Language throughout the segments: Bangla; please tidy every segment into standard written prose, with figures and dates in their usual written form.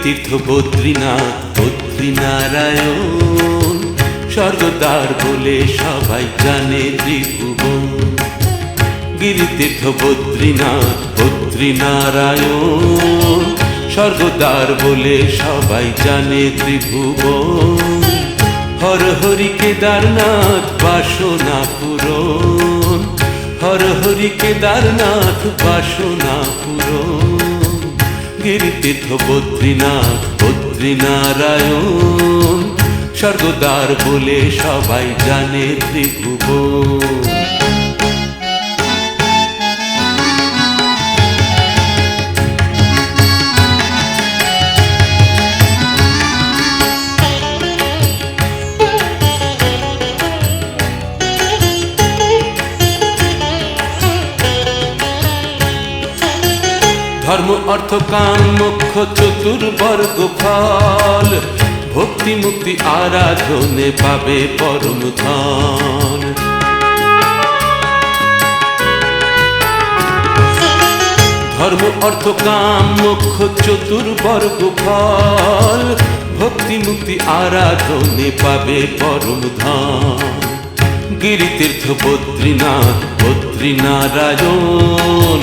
গিরিতীর্থ বদ্রীনাথ বদ্রীনারায়ণ, স্বর্গদ্বার বলে সবাই জানে ত্রিভুবন। গিরিতীর্থ বদ্রীনাথ বদ্রীনারায়ণ, স্বর্গদ্বার বলে সবাই জানে ত্রিভুবন। হর হরি কেদারনাথ বাসনা পূরণ, হর হরি কেদারনাথ বাসনা পূরণ। গিরিতীর্থ বদ্রীনাথ বদ্রীনারায়ণ, স্বর্গদ্বার বলে সবাই জানে ত্রিভুবন। ধর্ম অর্থ কাম মোক্ষ চতুর্বর্গ ফল, ভক্তি মুক্তি আরাধনে পাবে পরম ধন। ধর্ম অর্থ কাম মোক্ষ চতুর্বর্গ ফল, ভক্তি মুক্তি আরাধনে পাবে পরম ধন। গিরিতীর্থ বদ্রীনাথ বদ্রীনারায়ণ,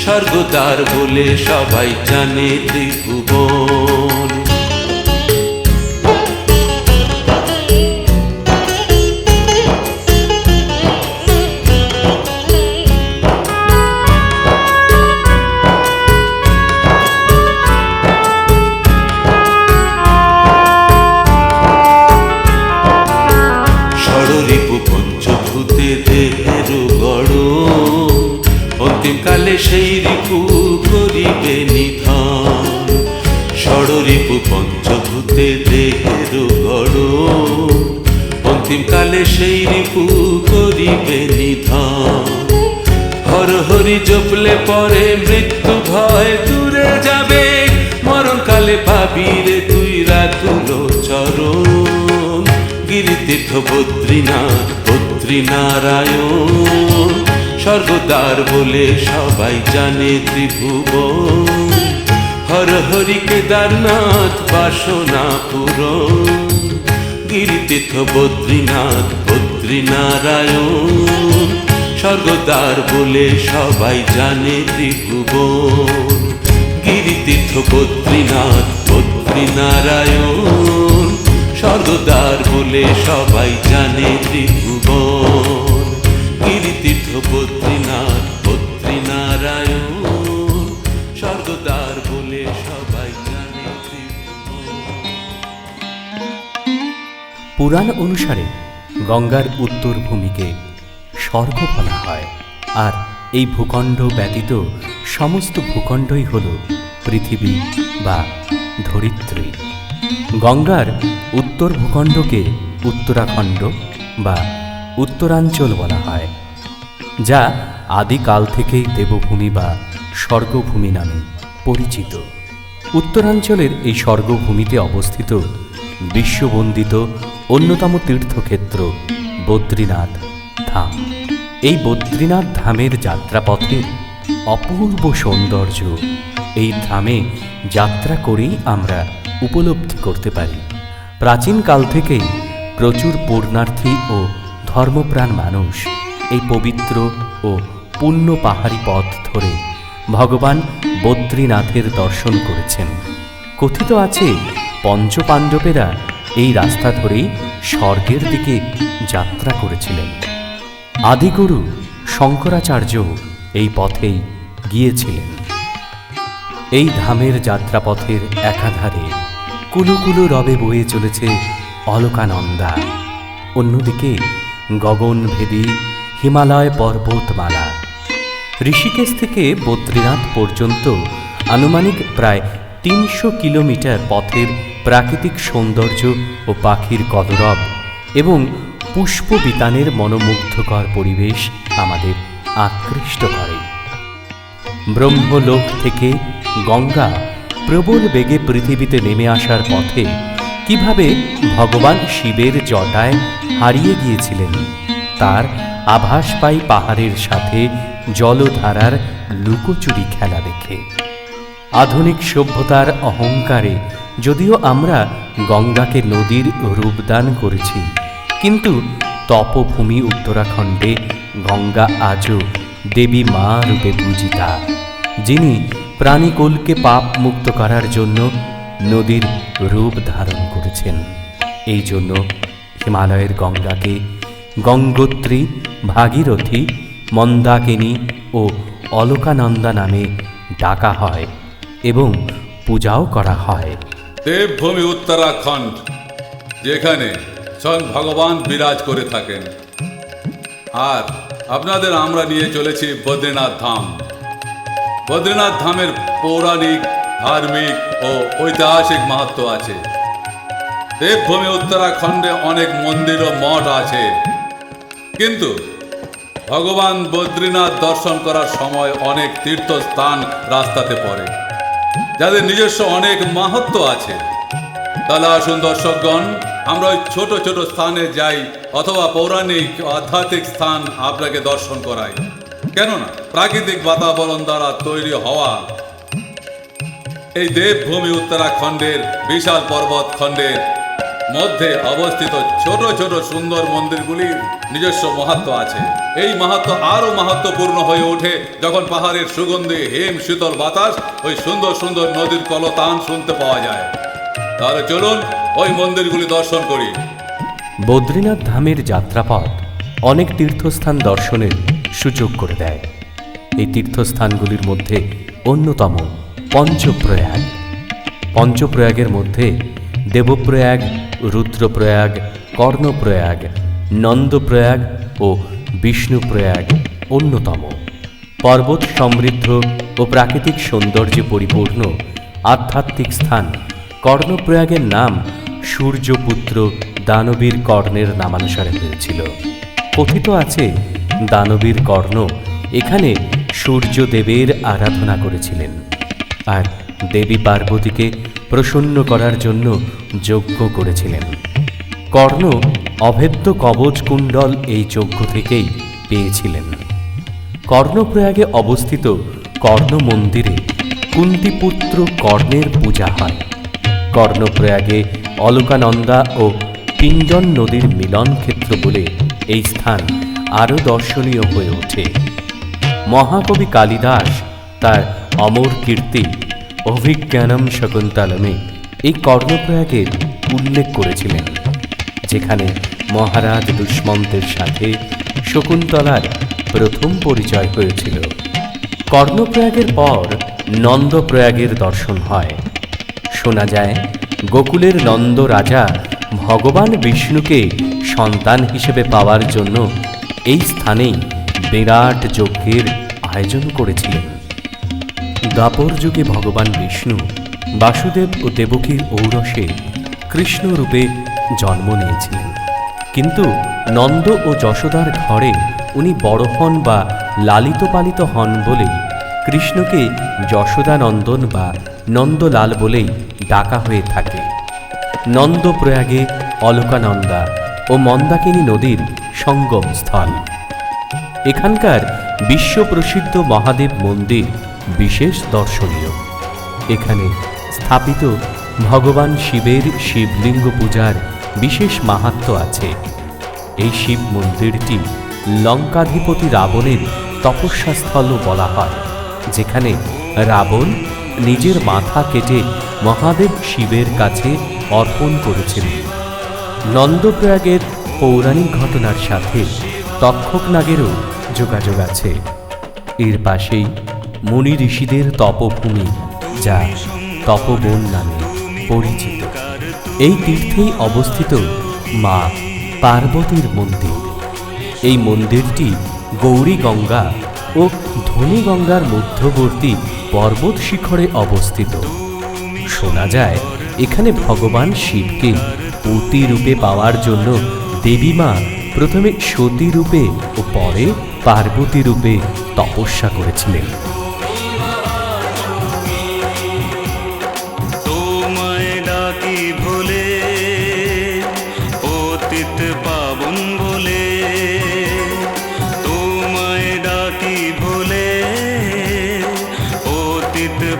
স্বর্গদ্বার বলে সবাই জানে ত্রিভুবন। ষড়রিপু পঞ্চভূতে দেহের গড়ন, অন্তিমকালে সেই রিপু করিবে নিধন। ষড়রিপু পঞ্চভূতে দেহের গড়ন, অন্তিমকালে সেই রিপু করিবে নিধন। হর হরি জপলে পরে মৃত্যু ভয় দূরে যাবে, মরণকালে পাবি রে তুই রাতুল চরণ। গিরিতীর্থ বদ্রীনাথ বদ্রীনারায়ণ, স্বর্গদ্বার বলে সবাই জানে ত্রিভুবন। হর হরি কেদারনাথ বাসনা পূরণ। গিরিতীর্থ বদ্রীনাথ বদ্রীনারায়ণ, স্বর্গদ্বার বলে সবাই জানে ত্রিভুবন। গিরিতীর্থ বদ্রীনাথ বদ্রীনারায়ণ, স্বর্গদ্বার বলে সবাই জানে ত্রিভুবন। গিরিতীর্থ বদ্রীনাথ বদ্রীনারায়ণ, স্বর্গদ্বার বলে সবাই জানে ত্রিভুবন। পুরাণ অনুসারে গঙ্গার উত্তর ভূমিকে স্বর্গ বলা হয়, আর এই ভূখণ্ড ব্যতীত সমস্ত ভূখণ্ডই হল পৃথিবী বা ধরিত্রী। গঙ্গার উত্তর ভূখণ্ডকে উত্তরাখণ্ড বা উত্তরাঞ্চল বলা হয়, যা আদিকাল থেকেই দেবভূমি বা স্বর্গভূমি নামে পরিচিত। উত্তরাঞ্চলের এই স্বর্গভূমিতে অবস্থিত বিশ্ববন্দিত অন্যতম তীর্থক্ষেত্র বদ্রীনাথ ধাম। এই বদ্রীনাথ ধামের যাত্রাপথের অপূর্ব সৌন্দর্য এই ধামে যাত্রা করেই আমরা উপলব্ধি করতে পারি। প্রাচীনকাল থেকেই প্রচুর পুণ্যার্থী ও ধর্মপ্রাণ মানুষ এই পবিত্র ও পুণ্য পাহাড়ি পথ ধরে ভগবান বদ্রীনাথের দর্শন করেছেন। কথিত আছে পঞ্চপাণ্ডবেরা এই রাস্তা ধরেই স্বর্গের দিকে যাত্রা করেছিলেন। আদিগুরু শঙ্করাচার্য এই পথেই গিয়েছিলেন। এই ধামের যাত্রাপথের একাধারে কুলুকুলু রবে বয়ে চলেছে অলকানন্দা, অন্যদিকে গগনভেদী হিমালয় পর্বতমালা। ঋষিকেশ থেকে বদ্রীনাথ পর্যন্ত আনুমানিক প্রায় ৩০০ কিলোমিটার পথের প্রাকৃতিক সৌন্দর্য ও পাখির কলরব এবং পুষ্পবিতানের মনোমুগ্ধকর পরিবেশ আমাদের আকৃষ্ট করে। ব্রহ্মলোক থেকে গঙ্গা প্রবল বেগে পৃথিবীতে নেমে আসার পথে কিভাবে ভগবান শিবের জটায় হারিয়ে গিয়েছিলেন তার আভাস পাই পাহাড়ের সাথে জলধারার লুকোচুরি খেলা দেখে। আধুনিক সভ্যতার অহংকারে যদিও আমরা গঙ্গাকে নদীর রূপদান করেছি, কিন্তু তপভূমি উত্তরাখণ্ডে গঙ্গা আজও দেবী মা রূপে পূজিতা, যিনি প্রাণীকুলকে পাপ মুক্ত করার জন্য নদীর রূপ ধারণ করেছেন। এই জন্য হিমালয়ের গঙ্গাকে গঙ্গোত্রী, ভাগীরথী, মন্দাকিনী ও অলকানন্দা নামে ডাকা হয় এবং পূজাও করা হয়। দেবভূমি উত্তরাখণ্ড, যেখানে স্বয়ং ভগবান বিরাজ করে থাকেন। আর আপনাদের আমরা নিয়ে চলেছি বদ্রীনাথ ধাম। বদ্রীনাথ ধামের পৌরাণিক, ধার্মিক ও ঐতিহাসিক মাহাত্ম্য আছে। দেবভূমি উত্তরাখণ্ডে অনেক মন্দির ও মঠ আছে, কিন্তু ভগবান বদ্রীনাথ দর্শন করার সময় অনেক তীর্থস্থান রাস্তাতে পড়ে, যাদের নিজস্ব অনেক মাহাত্ম্য আছে। তাহলে আসুন দর্শকগণ, আমরা ওই ছোট ছোট স্থানে যাই অথবা পৌরাণিক আধ্যাত্মিক স্থান আপনাকে দর্শন করাই। কেননা প্রাকৃতিক বাতাবরণ দ্বারা তৈরি হওয়া এই দেবভূমি উত্তরাখণ্ডের বিশাল পর্বতখণ্ডের মধ্যে অবস্থিত ছোট ছোট সুন্দর মন্দিরগুলির নিজস্ব মাহাত্ম্য আছে। এই মাহাত্ম্য আরও মাহাত্ম্যপূর্ণ হয়ে ওঠে যখন পাহাড়ের সুগন্ধি, হিম শীতল বাতাস, ওই সুন্দর সুন্দর নদীর কলতান শুনতে পাওয়া যায়। তাহলে চলুন ওই মন্দিরগুলি দর্শন করি। বদ্রীনাথ ধামের যাত্রাপথ অনেক তীর্থস্থান দর্শনের সুযোগ করে দেয়। এই তীর্থস্থানগুলির মধ্যে অন্যতম পঞ্চপ্রয়াগ। পঞ্চপ্রয়াগের মধ্যে দেবপ্রয়াগ, রুদ্রপ্রয়াগ, কর্ণপ্রয়াগ, নন্দপ্রয়াগ ও বিষ্ণুপ্রয়াগ অন্যতম। পর্বত সমৃদ্ধ ও প্রাকৃতিক সৌন্দর্যে পরিপূর্ণ আধ্যাত্মিক স্থান কর্ণপ্রয়াগের নাম সূর্যপুত্র দানবীর কর্ণের নামানুসারে হয়েছিল। কথিত আছে দানবীর কর্ণ এখানে সূর্যদেবের আরাধনা করেছিলেন আর দেবী পার্বতীকে প্রসন্ন করার জন্য যজ্ঞ করেছিলেন। কর্ণ অভেদ্য কবচ কুণ্ডল এই যজ্ঞ থেকেই পেয়েছিলেন। কর্ণপ্রয়াগে অবস্থিত কর্ণ মন্দিরে কুন্তিপুত্র কর্ণের পূজা হয়। কর্ণপ্রয়াগে অলকানন্দা ও পিঞ্জন নদীর মিলন ক্ষেত্র বলে এই স্থান আরও দর্শনীয় হয়ে ওঠে। মহাকবি কালিদাস তার অমর কীর্তি অভিজ্ঞানম শকুন্তলমে এই কর্ণপ্রয়াগের উল্লেখ করেছিলেন, যেখানে মহারাজ দুষ্মন্তের সাথে শকুন্তলার প্রথম পরিচয় হয়েছিল। কর্ণপ্রয়াগের পর নন্দপ্রয়াগের দর্শন হয়। শোনা যায় গোকুলের নন্দ রাজা ভগবান বিষ্ণুকে সন্তান হিসেবে পাওয়ার জন্য এই স্থানেই বিরাট যজ্ঞের আয়োজন করেছিলেন। দ্বাপর যুগে ভগবান বিষ্ণু বাসুদেব ও দেবকীর ঔরসে কৃষ্ণ রূপে জন্ম নিয়েছিলেন, কিন্তু নন্দ ও যশোদার ঘরে উনি বড় হন বা লালিত পালিত হন বলেই কৃষ্ণকে যশোদানন্দন বা নন্দলাল বলেই ডাকা হয়ে থাকে। নন্দপ্রয়াগে অলকানন্দা ও মন্দাকিনী নদীর সঙ্গম স্থল। এখানকার বিশ্বপ্রসিদ্ধ মহাদেব মন্দির বিশেষ দর্শনীয়। এখানে স্থাপিত ভগবান শিবের শিবলিঙ্গ পূজার বিশেষ মাহাত্ম্য আছে। এই শিব মন্দিরটি লঙ্কাধিপতি রাবণের তপস্যাস্থলও বলা হয়, যেখানে রাবণ নিজের মাথা কেটে মহাদেব শিবের কাছে অর্পণ করেছিলেন। নন্দপ্রয়াগের পৌরাণিক ঘটনার সাথে তক্ষক নাগেরও যোগাযোগ আছে। এর পাশেই মুনি ঋষিদের তপভূমি, যা তপবন নামে পরিচিত। এই তীর্থেই অবস্থিত মা পার্বতীর মন্দির। এই মন্দিরটি গৌরী গঙ্গা ও ধনী গঙ্গার মধ্যবর্তী পর্বত শিখরে অবস্থিত। শোনা যায় এখানে ভগবান শিবকে পতি রূপে পাওয়ার জন্য দেবী মা প্রথমে সতী রূপে ও পরে পার্বতী রূপে তপস্যা করেছিলেন।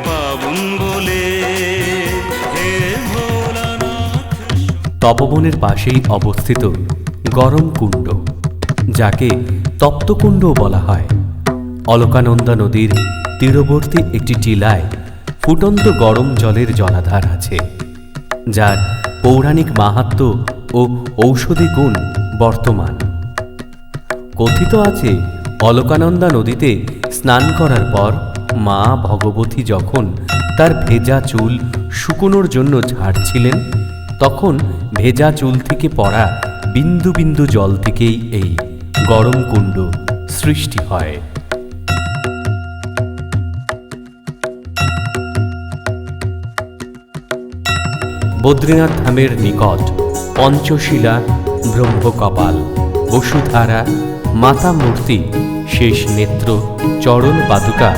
পাবন বলে হে তপবনের পাশেই অবস্থিত গরম কুণ্ড, যাকে তপ্তকুণ্ডও বলা হয়। অলকানন্দা নদীর তীরবর্তী একটি টিলায় ফুটন্ত গরম জলের জলাধার আছে, যার পৌরাণিক মাহাত্ম্য ও ঔষধি গুণ বর্তমান। কথিত আছে, অলকানন্দা নদীতে স্নান করার পর মা ভগবতী যখন তার ভেজা চুল শুকোনোর জন্য ঝাড়ছিলেন, তখন ভেজা চুল থেকে পড়া বিন্দু বিন্দু জল থেকেই এই গরম কুণ্ড সৃষ্টি হয়। বদ্রীনাথ ধামের নিকট পঞ্চশিলা, ব্রহ্মকপাল, বসুধারা, মাতা মূর্তি, শেষ নেত্র, চরণ পাদুকা,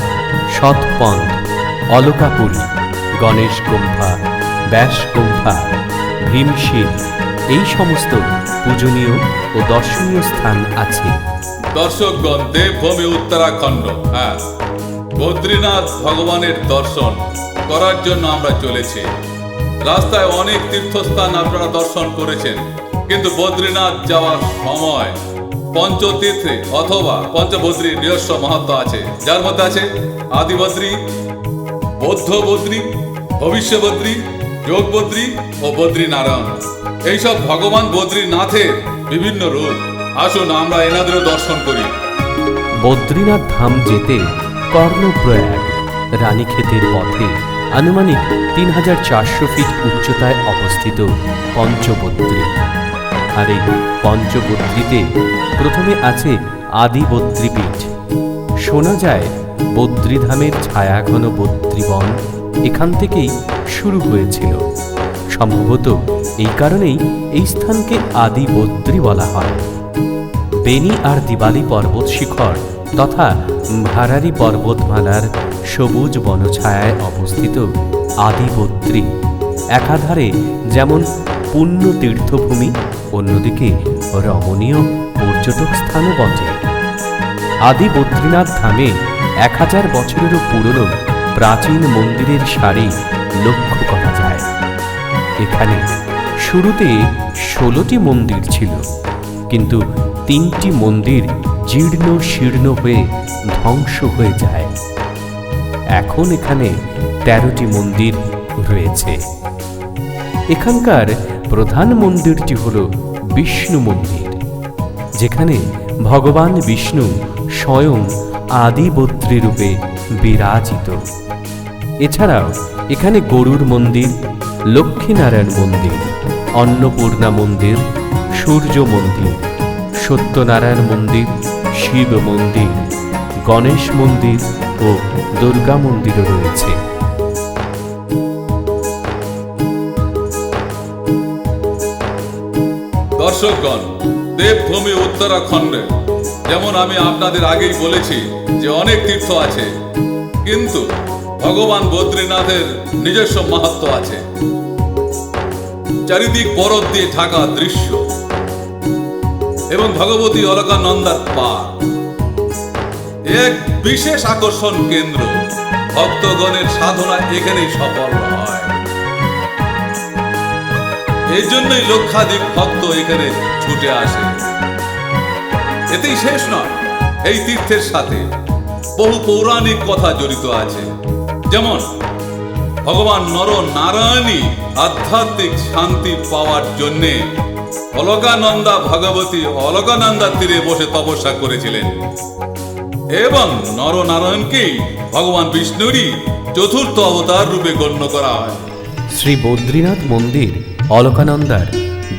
সৎপন্থ, অলকাপুরী, গণেশ গুম্ফা, ব্যাস গুম্ফা, ভীমশিল, এই সমস্ত পূজনীয় ও দর্শনীয় স্থান আছে। দর্শকগণ, দেবভূমি উত্তরাখণ্ড, বদ্রীনাথ ভগবানের দর্শন করার জন্য আমরা চলেছি। রাস্তায় অনেক তীর্থস্থান আপনারা দর্শন করেছেন, কিন্তু বদ্রীনাথ যাওয়ার সময় পঞ্চতীর্থে অথবা পঞ্চবদ্রীর নিজস্ব মাহাত্ম্য আছে, যার মধ্যে আছে আদিবদ্রী, বৌদ্ধবদ্রী, ভবিষ্যবদ্রী, যোগবদ্রী ও বদ্রীনারায়ণ। এইসব ভগবান বদ্রীনাথের বিভিন্ন রূপ। আসুন আমরা এনাদেরও দর্শন করি। বদ্রীনাথ ধাম যেতে কর্ণপ্রয়াগ রানীক্ষেতের পথে আনুমানিক ৩৪০০ ফিট উচ্চতায় অবস্থিত পঞ্চবদ্রী। আর এই পঞ্চবদ্রীতে প্রথমে আছে আদিবদ্রীপীঠ। শোনা যায় বদ্রীধামের ছায়াঘন বদ্রীবন এখান থেকেই শুরু হয়েছিল। সম্ভবত এই কারণেই এই স্থানকে আদিবদ্রী বলা হয়। বেনি আর দিবালি পর্বত শিখর তথা ভারারি পর্বতমালার সবুজ বনছায়ায় অবস্থিত আদিবদ্রী একাধারে যেমন পুণ্য তীর্থভূমি, অন্যদিকে রমণীয় পর্যটক স্থানও বটে। আদি বদ্রীনাথ ধামে ১০০০ বছরেরও পুরনো প্রাচীন মন্দিরের সারি লক্ষ্য করা যায়। এখানে শুরুতে ১৬টি মন্দির ছিল, কিন্তু ৩টি মন্দির জীর্ণ শীর্ণ হয়ে ধ্বংস হয়ে যায়। এখন এখানে ১৩টি মন্দির রয়েছে। এখানকার প্রধান মন্দিরটি হল বিষ্ণু মন্দির, যেখানে ভগবান বিষ্ণু স্বয়ং আদিবদ্রী রূপে বিরাজিত। এছাড়াও এখানে গরুর মন্দির, লক্ষ্মীনারায়ণ মন্দির, অন্নপূর্ণা মন্দির, সূর্য মন্দির, সত্যনারায়ণ মন্দির, শিব মন্দির, গণেশ মন্দির ও দুর্গা মন্দিরও রয়েছে। দর্শকগণ, দেবভূমি উত্তরাখণ্ডে যেমন আমি আপনাদের আগেই বলেছি যে অনেক তীর্থ আছে, কিন্তু ভগবান বদ্রীনাথের নিজস্ব মাহাত্ম্য আছে। চারিদিক বরফ দিয়ে ঢাকা দৃশ্য এবং ভগবতী অলকানন্দার পার এক বিশেষ আকর্ষণ কেন্দ্র। ভক্তগণের সাধনা এখানেই সফল হয়। এই জন্যই লক্ষাধিক ভক্ত এখানে ছুটে আসে। এতেই শেষ নয়, এই তীর্থের সাথে বহু পৌরাণিক কথা জড়িত আছে। যেমন ভগবান নর নারায়ণী আধ্যাত্মিক শান্তি পাওয়ার জন্যে অলকানন্দা ভগবতী অলকানন্দার তীরে বসে তপস্যা করেছিলেন, এবং নরনারায়ণকেই ভগবান বিষ্ণুরই চতুর্থ অবতার রূপে গণ্য করা হয়। শ্রী বদ্রীনাথ মন্দির অলকানন্দার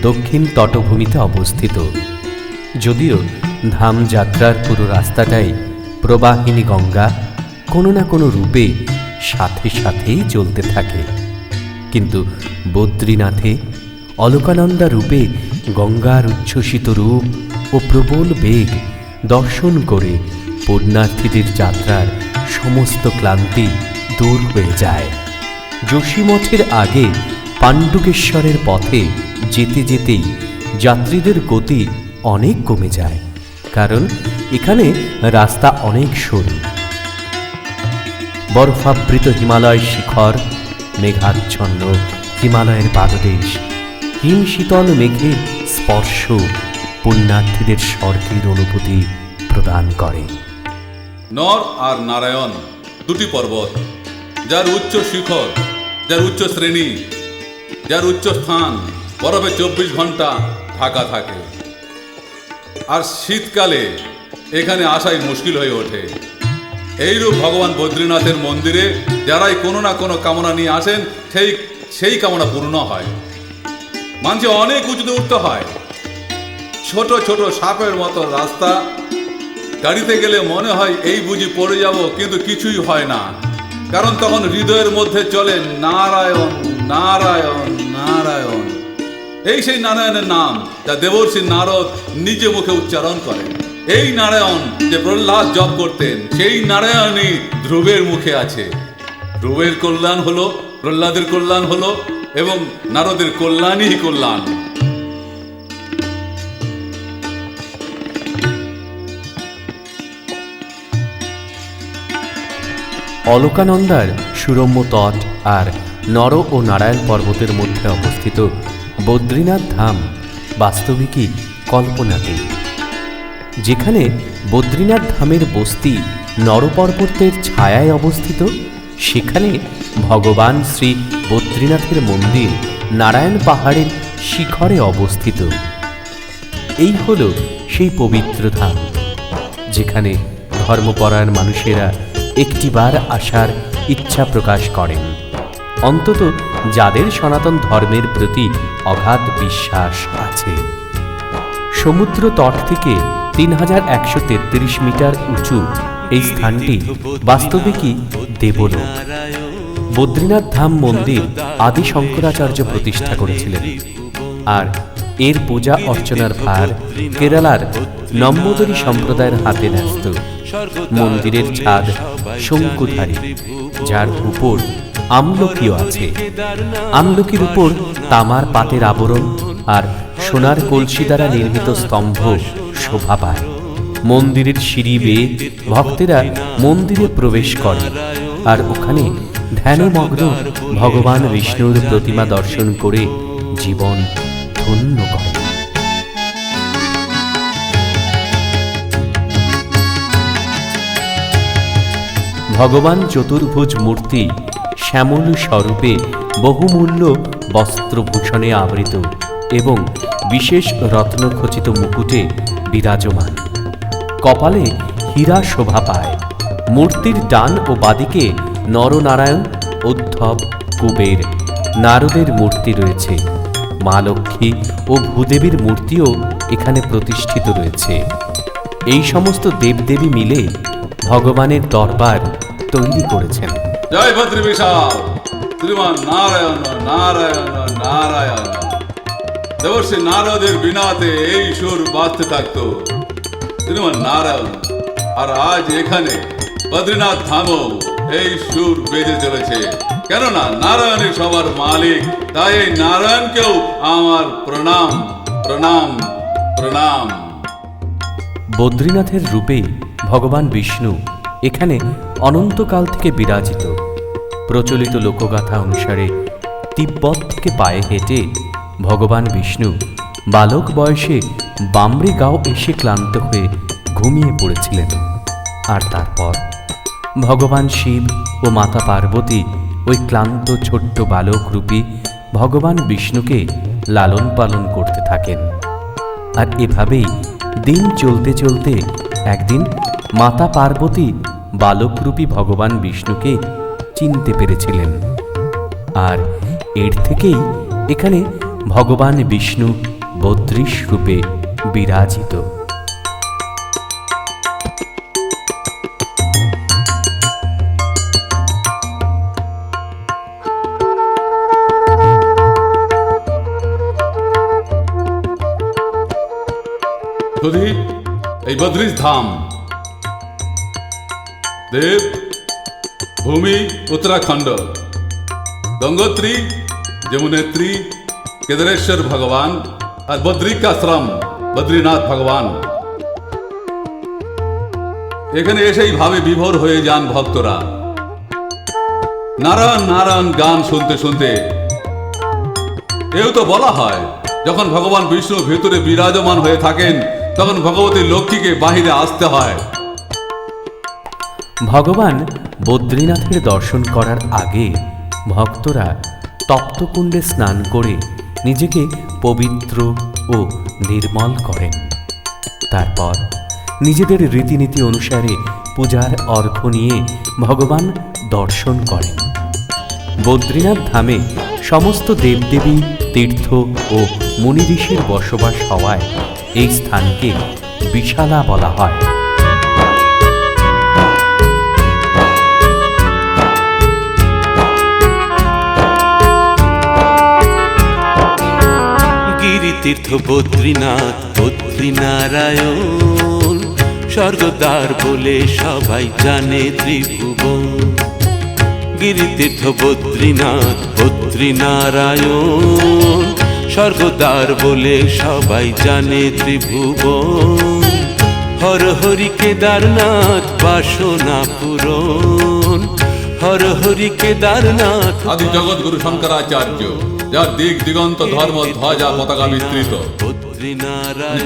দক্ষিণ তটভূমিতে অবস্থিত। যদিও ধাম যাত্রার পুরো রাস্তাটাই প্রবাহিনী গঙ্গা কোনো না কোনো রূপে সাথে সাথেই চলতে থাকে, কিন্তু বদ্রীনাথে অলকানন্দা রূপে গঙ্গার উচ্ছ্বসিত রূপ ও প্রবল বেগ দর্শন করে পুণ্যার্থীদের যাত্রার সমস্ত ক্লান্তি দূর হয়ে যায়। যোশীমঠের আগে পাণ্ডুকেশ্বরের পথে যেতে যেতেই যাত্রীদের গতি অনেক কমে যায়, কারণ এখানে রাস্তা অনেক সরু। বরফাবৃত হিমালয় শিখর, মেঘাচ্ছন্ন হিমালয়ের পাদদেশ হিম শীতল মেঘের স্পর্শ পুণ্যার্থীদের স্বর্গের অনুভূতি প্রদান করে। নর আর নারায়ণ দুটি পর্বত, যার উচ্চ শিখর, যার উচ্চ শ্রেণী, যার উচ্চ স্থান বরফে 24 ঘন্টা ঢাকা থাকে। আর শীতকালে এখানে আসাই মুশকিল হয়ে ওঠে। এইরূপ ভগবান বদ্রীনাথের মন্দিরে যারাই কোনো না কোনো কামনা নিয়ে আসেন, সেই কামনা পূর্ণ হয়। মানুষে অনেক উঁচুতে উঠতে হয়। ছোট ছোট সাপের মতো রাস্তা, গাড়িতে গেলে মনে হয় এই বুঝি পড়ে যাব, কিন্তু কিছুই হয় না, কারণ তখন হৃদয়ের মধ্যে চলে নারায়ণ নারায়ণ নারায়ণ। এই সেই নারায়ণের নাম যা দেবর্ষি নারদ নিজে মুখে উচ্চারণ করেন। এই নারায়ণ যে প্রহ্লাদ জপ করতেন, সেই নারায়ণই ধ্রুবের মুখে আছে। ধ্রুবের কল্যাণ হলো, প্রহ্লাদের কল্যাণ হলো, এবং নারদের কল্যাণই কল্যাণ। অলকানন্দার সুরম্য তট আর নর ও নারায়ণ পর্বতের মধ্যে অবস্থিত বদ্রীনাথ ধাম বাস্তবিকই কল্পনাতীত। যেখানে বদ্রীনাথ ধামের বস্তি নরপর্বতের ছায়ায় অবস্থিত, সেখানে ভগবান শ্রী বদ্রীনাথের মন্দির নারায়ণ পাহাড়ের শিখরে অবস্থিত। এই হল সেই পবিত্র ধাম যেখানে ধর্মপরায়ণ মানুষেরা একটিবার আসার ইচ্ছা প্রকাশ করেন, অন্তত যাদের সনাতন ধর্মের প্রতি অগাধ বিশ্বাস আছে। সমুদ্র তট থেকে 3133 মিটার উঁচু এই স্থানটি বাস্তবিকই দেবলোক। বদ্রীনাথ ধাম মন্দির আদি শঙ্করাচার্য প্রতিষ্ঠা করেছিলেন, আর এর পূজা অর্চনার ভার কেরালার নম্বদরী সম্প্রদায়ের হাতে ন্যস্ত। মন্দিরের ছাদ শঙ্কুধারী, যার উপর আমলকিও আছে। আমলকির উপর তামার পাতের আবরণ আর সোনার কলসি দ্বারা নির্মিত স্তম্ভ শোভা পায়। মন্দিরের সিঁড়ি বেয়ে ভক্তেরা মন্দিরে প্রবেশ করে, আর ওখানে ধ্যানমগ্ন ভগবান বিষ্ণুর প্রতিমা দর্শন করে জীবন ধন্য করে। ভগবান চতুর্ভুজ মূর্তি শ্যামল স্বরূপে বহুমূল্য বস্ত্রভূষণে আবৃত এবং বিশেষ রত্নখচিত মুকুটে বিরাজমান। কপালে হীরা শোভা পায়। মূর্তির ডান ও বাদিকে নরনারায়ণ, উদ্ধব, কুবের, নারদের মূর্তি রয়েছে। মা লক্ষ্মী ও ভূদেবীর মূর্তিও এখানে প্রতিষ্ঠিত রয়েছে। এই সমস্ত দেবদেবী মিলে ভগবানের দরবার তৈরি করেছেন। জয় ভদ্রী বিশাল, শ্রীমান নারায়ণ নারায়ণ নারায়ণ। দেবর্ষি নারদের বিনাতে এই সুর বাজতে থাকতো, শ্রীমান নারায়ণ। আর আজ এখানে বদ্রীনাথ ধামও এই সুর বেজে চলেছে, কেননা নারায়ণই সবার মালিক। তাই এই নারায়ণকেও আমার প্রণাম প্রণাম প্রণাম। বদ্রীনাথের রূপে ভগবান বিষ্ণু এখানে অনন্তকাল থেকে বিরাজিত। প্রচলিত লোকগাথা অনুসারে তিব্বত থেকে পায়ে হেঁটে ভগবান বিষ্ণু বালক বয়সে বামরি গাঁও এসে ক্লান্ত হয়ে ঘুমিয়ে পড়েছিলেন, আর তারপর ভগবান শিব ও মাতা পার্বতী ওই ক্লান্ত ছোট্ট বালক রূপী ভগবান বিষ্ণুকে লালন পালন করতে থাকেন। আর এভাবেই দিন চলতে চলতে একদিন মাতা পার্বতী বালকরূপী ভগবান বিষ্ণুকে চিনতে পেরেছিলেন, আর এর থেকেই এখানে ভগবান বিষ্ণু বদ্রীশ রূপে বিরাজিত। এই বদ্রীশ ধাম দেব ভূমি उत्तराखंड, गंगोत्री, यमुनेत्री, केदारेश्वर भगवान और बद्री का आश्रम बद्रीनाथ भगवान। এখানে এসেই ভাবে বিভোর হয়ে যান ভক্তরা। নারায়ণ নারায়ণ গান শুনতে শুনতে এও তো বলা হয় যখন ভগবান বিষ্ণু ভিতরে বিরাজমান হয়ে থাকেন তখন ভগবতী লক্ষ্মীকে বাহিরে আসতে হয়। ভগবান বদ্রীনাথের দর্শন করার আগে ভক্তরা তপ্তকুণ্ডে স্নান করে নিজেকে পবিত্র ও নির্মল করেন। তারপর নিজেদের রীতিনীতি অনুসারে পূজার অর্ঘ্য নিয়ে ভগবান দর্শন করেন। বদ্রীনাথ ধামে সমস্ত দেবদেবী, তীর্থ ও মুনি ঋষির বসবাস হওয়ায় এই স্থানকে বিশালা বলা হয়। গিরিতীর্থ বদ্রীনাথ, বদ্রীনারায়ণ, স্বর্গদ্বার বলে সবাই জানে ত্রিভুবন। গিরিতীর্থ বদ্রীনাথ, বদ্রীনারায়ণ, স্বর্গদ্বার বলে সবাই জানে ত্রিভুবন। হর হরি কেদারনাথ বাসনা পূরণ, হর হরি কেদারনাথ। আদি জগৎগুরু শঙ্করাচার্য, যার দিক দিগন্ত ধর্ম ধ্বজা পতাকা বিস্তৃত,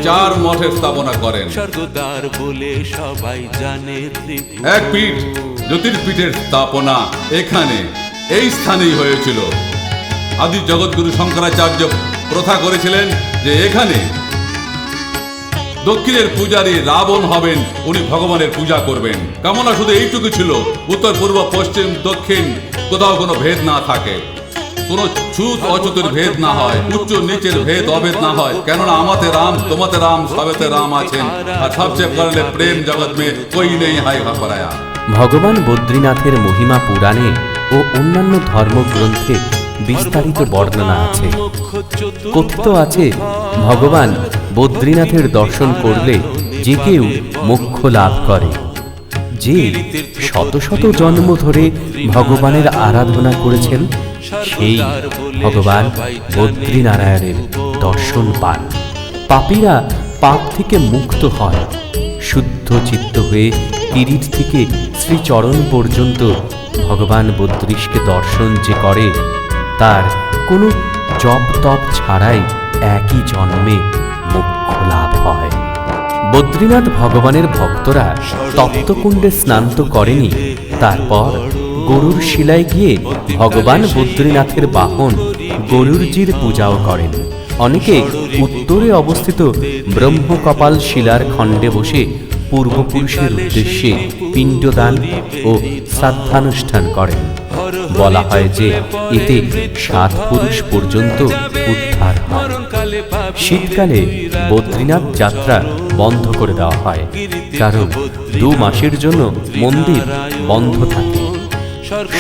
চার মঠের স্থাপনা করেন। স্বর্গদ্বার বলে সবাই জানে ত্রিভুবন। এক পীঠ জ্যোতির্পীঠের স্থাপনা এখানে এই স্থানেই হয়েছিল। আদি জগৎগুরু শঙ্করাচার্য প্রথা করেছিলেন যে এখানে দক্ষিণের পূজারী রাবণ হবেন, উনি ভগবানের পূজা করবেন। কামনা শুধু এইটুকু ছিল, উত্তর পূর্ব পশ্চিম দক্ষিণ কোথাও কোনো ভেদ না থাকে, কোনো ছুত অচ্যুতের ভেদ না হয়, উচ্চ নিচের ভেদ অভেদ না হয়। কেননা আমাতে রাম, তোমাতে রাম, সবেতে রাম আছেন, আর সবচেয়ে করলে প্রেম জগৎ মে কই নেই হাই হাপরায়া। ভগবান বদ্রীনাথের মহিমা পুরাণে ও অন্যান্য ধর্মগ্রন্থে বিস্তারিত বর্ণনা আছে। কথিত আছে ভগবান বদ্রীনাথের দর্শন করলে যে কেউ মোক্ষ লাভ করে। যে শত শত জন্ম ধরে ভগবানের আরাধনা করেছেন সেই ভগবান বদ্রীনারায়ণের দর্শন পান। পাপীরা পাপ থেকে মুক্ত হয়, শুদ্ধ চিত্ত হয়ে কিরীট থেকে শ্রীচরণ পর্যন্ত ভগবান বদ্রীশকে দর্শন যে করে তার কোনো জপ তপ ছাড়াই একই জন্মে মোক্ষ লাভ হয়। বদ্রীনাথ ভগবানের ভক্তরা তপ্তকুণ্ডে স্নান তো করেনি, তারপর গরুর শিলায় গিয়ে ভগবান বদ্রীনাথের বাহন গরুরজির পূজাও করেন। অনেকে উত্তরে অবস্থিত ব্রহ্মকপাল শিলার খণ্ডে বসে পূর্বপুরুষের উদ্দেশ্যে পিণ্ডদান ও শ্রাদ্ধানুষ্ঠান করেন। বলা হয় যে এতে 7 পুরুষ পর্যন্ত উদ্ধার হয়। শীতকালে বদ্রীনাথ যাত্রা বন্ধ করে দেওয়া হয়, কারণ 2 মাসের জন্য মন্দির বন্ধ থাকে।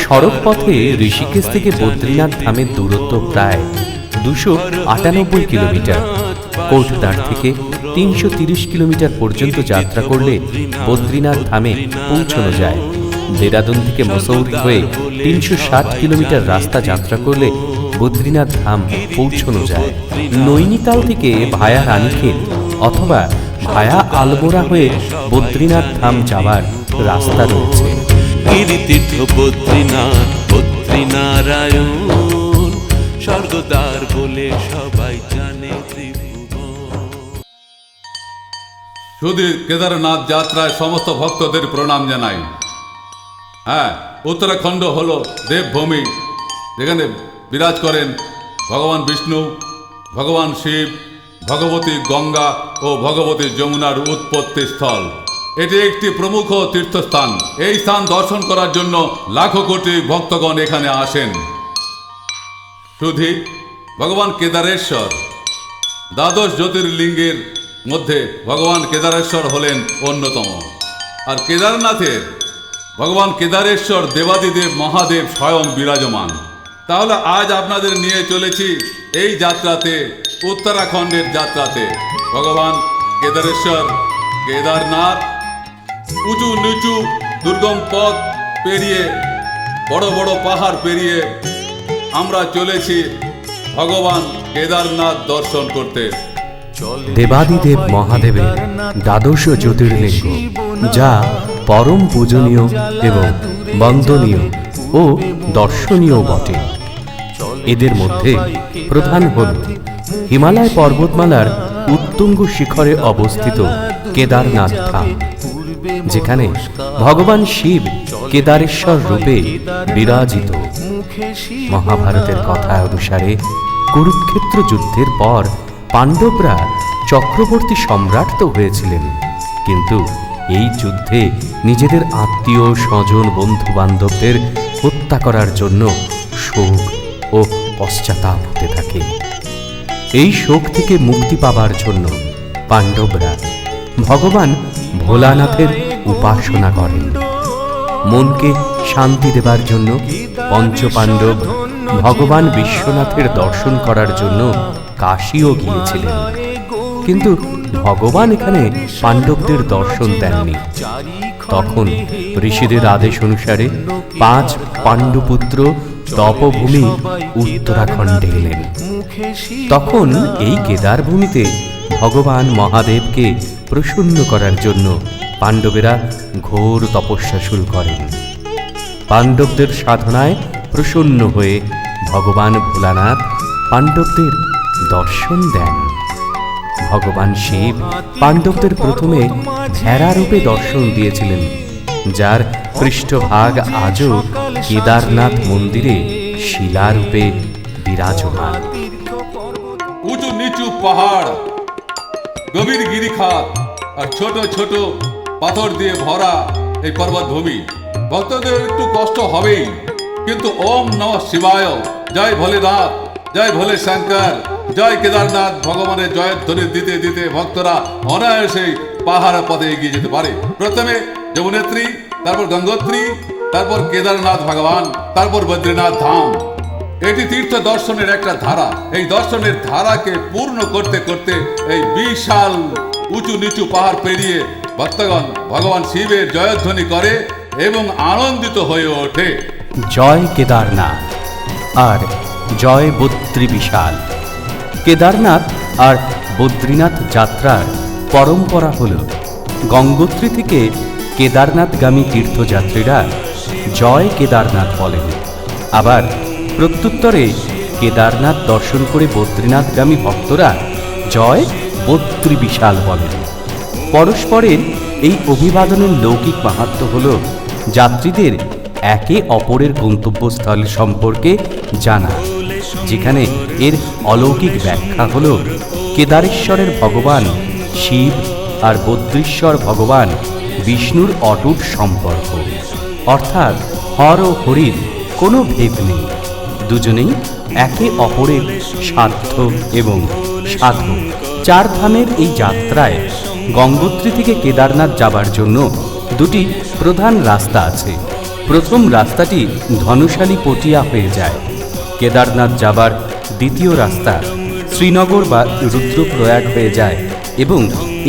সড়ক পথে ঋষিকেশ থেকে বদ্রীনাথ ধামের দূরত্ব প্রায় 298 কিলোমিটার। কোটদ্বার থেকে 330 কিলোমিটার পর্যন্ত যাত্রা করলে বদ্রীনাথ ধামে পৌঁছানো যায়। দেরাদুন থেকে মসৌরি হয়ে 360 কিলোমিটার রাস্তা যাত্রা করলে বদ্রীনাথ ধাম পৌঁছানো যায়। নৈনিতাল থেকে ভায়া রানীক্ষেত অথবা ভায়া আলবোরা হয়ে বদ্রীনাথ ধাম যাওয়ার রাস্তা রয়েছে। গিরিতীর্থ বদ্রীনাথ, বদ্রীনারায়ণ, স্বর্গদ্বার বলে সবাই জানে ত্রিভুবন। শুধু কেদারনাথ যাত্রায় সমস্ত ভক্তদের প্রণাম জানাই। হ্যাঁ, উত্তরাখণ্ড হলো দেবভূমি, যেখানে বিরাজ করেন ভগবান বিষ্ণু, ভগবান শিব, ভগবতী গঙ্গা ও ভগবতী যমুনার উৎপত্তি স্থল। এটি একটি প্রমুখ তীর্থস্থান। এই স্থান দর্শন করার জন্য লাখো কোটি ভক্তগণ এখানে আসেন। শুধু ভগবান কেদারেশ্বর, দ্বাদশ জ্যোতির্লিঙ্গের মধ্যে ভগবান কেদারেশ্বর হলেন অন্যতম। আর কেদারনাথের ভগবান কেদারেশ্বর দেবাদিদেব মহাদেব স্বয়ং বিরাজমান। তাহলে আজ আপনাদের নিয়ে চলেছি এই যাত্রাতে, উত্তরাখণ্ডের যাত্রাতে। ভগবান কেদারেশ্বর, কেদারনাথ, উঁচু নিচু দুর্গম পথ পেরিয়ে, বড় বড় পাহাড় পেরিয়ে আমরা চলেছি ভগবান কেদারনাথ দর্শন করতে। দেবাদিদেব মহাদেবের দ্বাদশ জ্যোতির্লিঙ্গ, যা পরম পূজনীয় এবং বন্দনীয় ও দর্শনীয় বটে। এদের মধ্যে প্রধান হল হিমালয় পর্বতমালার উত্তুঙ্গ শিখরে অবস্থিত কেদারনাথ ধাম, যেখানে ভগবান শিব কেদারেশ্বর রূপে বিরাজিত। মহাভারতের কথা অনুসারে কুরুক্ষেত্র যুদ্ধের পর পাণ্ডবরা চক্রবর্তী সম্রাট তো হয়েছিলেন, কিন্তু এই যুদ্ধে নিজেদের আত্মীয় স্বজন বন্ধু বান্ধবদের হত্যা করার জন্য শোক ও পশ্চাতাপ হতে থাকে। এই শোক থেকে মুক্তি পাবার জন্য পাণ্ডবরা ভগবান ভোলানাথের উপাসনা করেন। মনকে শান্তি দেবার জন্য পঞ্চপাণ্ডব ভগবান বিশ্বনাথের দর্শন করার জন্য কাশীও গিয়েছিলেন, কিন্তু ভগবান এখানে পাণ্ডবদের দর্শন দেননি। তখন ঋষিদের আদেশ অনুসারে 5 পাণ্ডুপুত্র তপভূমি উত্তরাখণ্ডে এলেন। তখন এই কেদারভূমিতে ভগবান মহাদেবকে প্রসন্ন করার জন্য পাণ্ডবেরা ঘোর তপস্যা শুরু করেন। পাণ্ডবদের সাধনায় প্রসন্ন হয়ে ভগবান ভোলানাথ পাণ্ডবদের দর্শন দেন। ভগবান শিব পাণ্ডবদের প্রথমে ভেড়া রূপে দর্শন দিয়েছিলেন, যার পৃষ্ঠভাগ আজও কেদারনাথ মন্দিরে শিলারূপে বিরাজমান। উঁচু নিচু পাহাড়, গভীর গিরিখাত আর ছোট ছোট পাথর দিয়ে ভরা এই পর্বতভূমি। ভক্তদের একটু কষ্ট হবেই, কিন্তু ওম নমঃ শিবায়, জয় ভোলেনাথ, জয় ভোলে শঙ্কর, জয় কেদারনাথ ভগবানের জয়ধ্বনি দিতে দিতে ভক্তরা অনায়াসেই পাহাড় পথে এগিয়ে যেতে পারে। প্রথমে যমুনেত্রী, তারপর গঙ্গোত্রী, তারপর কেদারনাথ ভগবান, তারপর বদ্রীনাথ ধাম। এটি তীর্থ দর্শনের একটা ধারা। এই দর্শনের ধারাকে পূর্ণ করতে করতে এই বিশাল উঁচু নিচু পাহাড় পেরিয়ে ভক্তগণ ভগবান শিবের জয়ধ্বনি করে এবং আনন্দিত হয়ে ওঠে। জয় কেদারনাথ আর জয় বদ্রী বিশাল। কেদারনাথ আর বদ্রীনাথ যাত্রার পরম্পরা হল গঙ্গোত্রী থেকে কেদারনাথগামী তীর্থযাত্রীরা জয় কেদারনাথ বলেন, আবার প্রত্যুত্তরে কেদারনাথ দর্শন করে বদ্রীনাথগামী ভক্তরা জয় বদ্রী বিশাল বলেন। পরস্পরের এই অভিবাদনের লৌকিক মাহাত্ম্য হল যাত্রীদের একে অপরের গন্তব্যস্থল সম্পর্কে জানা, যেখানে এর অলৌকিক ব্যাখ্যা হল কেদারেশ্বরের ভগবান শিব আর বদ্রীশ্বর ভগবান বিষ্ণুর অটুট সম্পর্ক, অর্থাৎ হর ও হরির কোনো ভেদ নেই। দুজনেই একে অপরের সাধ্য এবং সাধক। 4 ধামের এই যাত্রায় গঙ্গোত্রী থেকে কেদারনাথ যাবার জন্য 2টি প্রধান রাস্তা আছে। প্রথম রাস্তাটি ধনুশালী পটিয়া হয়ে যায়। কেদারনাথ যাবার দ্বিতীয় রাস্তা শ্রীনগর বা রুদ্রপ্রয়াগ হয়ে যায় এবং